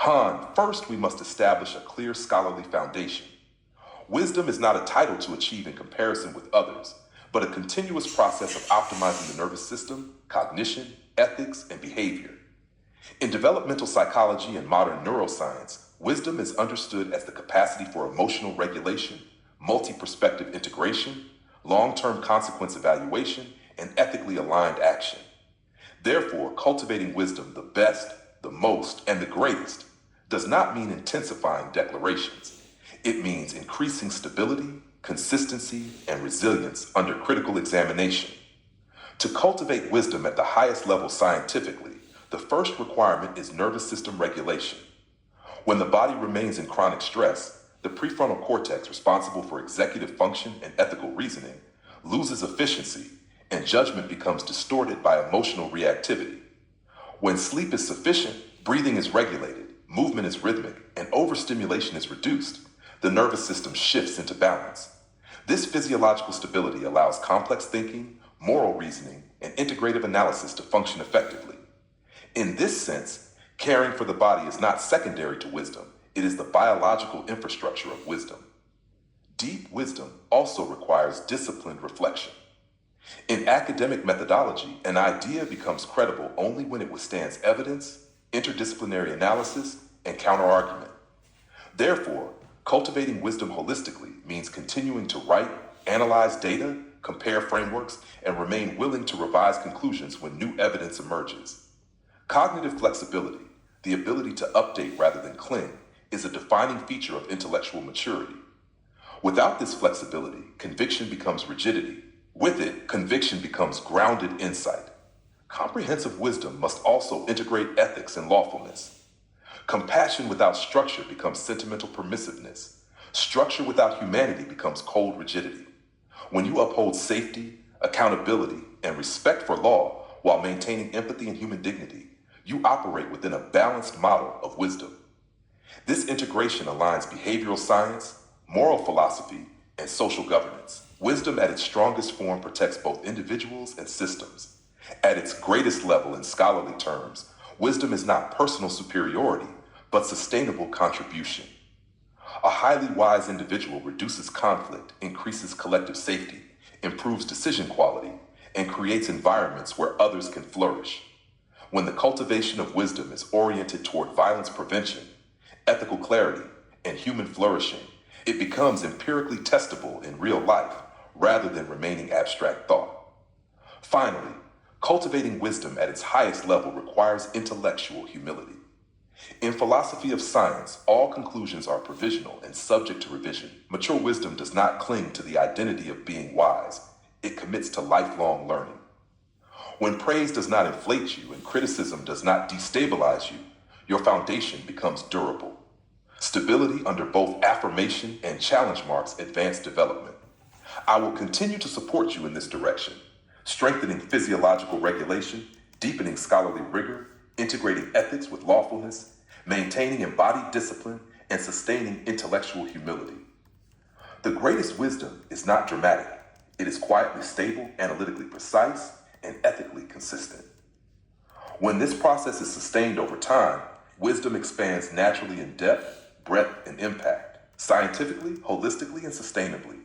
Han, first we must establish a clear scholarly foundation. Wisdom is not a title to achieve in comparison with others, but a continuous process of optimizing the nervous system, cognition, ethics, and behavior. In developmental psychology and modern neuroscience, wisdom is understood as the capacity for emotional regulation, multi-perspective integration, long-term consequence evaluation, and ethically aligned action. Therefore, cultivating wisdom, the best, the most, and the greatest, does not mean intensifying declarations. It means increasing stability, consistency, and resilience under critical examination. To cultivate wisdom at the highest level scientifically, the first requirement is nervous system regulation. When the body remains in chronic stress, the prefrontal cortex, responsible for executive function and ethical reasoning, loses efficiency, and judgment becomes distorted by emotional reactivity. When sleep is sufficient, breathing is regulated, movement is rhythmic, and overstimulation is reduced, the nervous system shifts into balance. This physiological stability allows complex thinking, moral reasoning, and integrative analysis to function effectively. In this sense, caring for the body is not secondary to wisdom, it is the biological infrastructure of wisdom. Deep wisdom also requires disciplined reflection. In academic methodology, an idea becomes credible only when it withstands evidence, interdisciplinary analysis, and counterargument. Therefore, cultivating wisdom holistically means continuing to write, analyze data, compare frameworks, and remain willing to revise conclusions when new evidence emerges. Cognitive flexibility, the ability to update rather than cling, is a defining feature of intellectual maturity. Without this flexibility, conviction becomes rigidity. With it, conviction becomes grounded insight. Comprehensive wisdom must also integrate ethics and lawfulness. Compassion without structure becomes sentimental permissiveness. Structure without humanity becomes cold rigidity. When you uphold safety, accountability, and respect for law while maintaining empathy and human dignity, you operate within a balanced model of wisdom. This integration aligns behavioral science, moral philosophy, and social governance. Wisdom at its strongest form protects both individuals and systems. At its greatest level in scholarly terms, wisdom is not personal superiority, but sustainable contribution. A highly wise individual reduces conflict, increases collective safety, improves decision quality, and creates environments where others can flourish. When the cultivation of wisdom is oriented toward violence prevention, ethical clarity, and human flourishing, it becomes empirically testable in real life rather than remaining abstract thought. Finally, cultivating wisdom at its highest level requires intellectual humility. In philosophy of science, all conclusions are provisional and subject to revision. Mature wisdom does not cling to the identity of being wise, it commits to lifelong learning. When praise does not inflate you and criticism does not destabilize you, your foundation becomes durable. Stability under both affirmation and challenge marks advanced development. I will continue to support you in this direction, strengthening physiological regulation, deepening scholarly rigor, integrating ethics with lawfulness, maintaining embodied discipline, and sustaining intellectual humility. The greatest wisdom is not dramatic. It is quietly stable, analytically precise, and ethically consistent. When this process is sustained over time, wisdom expands naturally in depth, breadth, and impact, scientifically, holistically, and sustainably.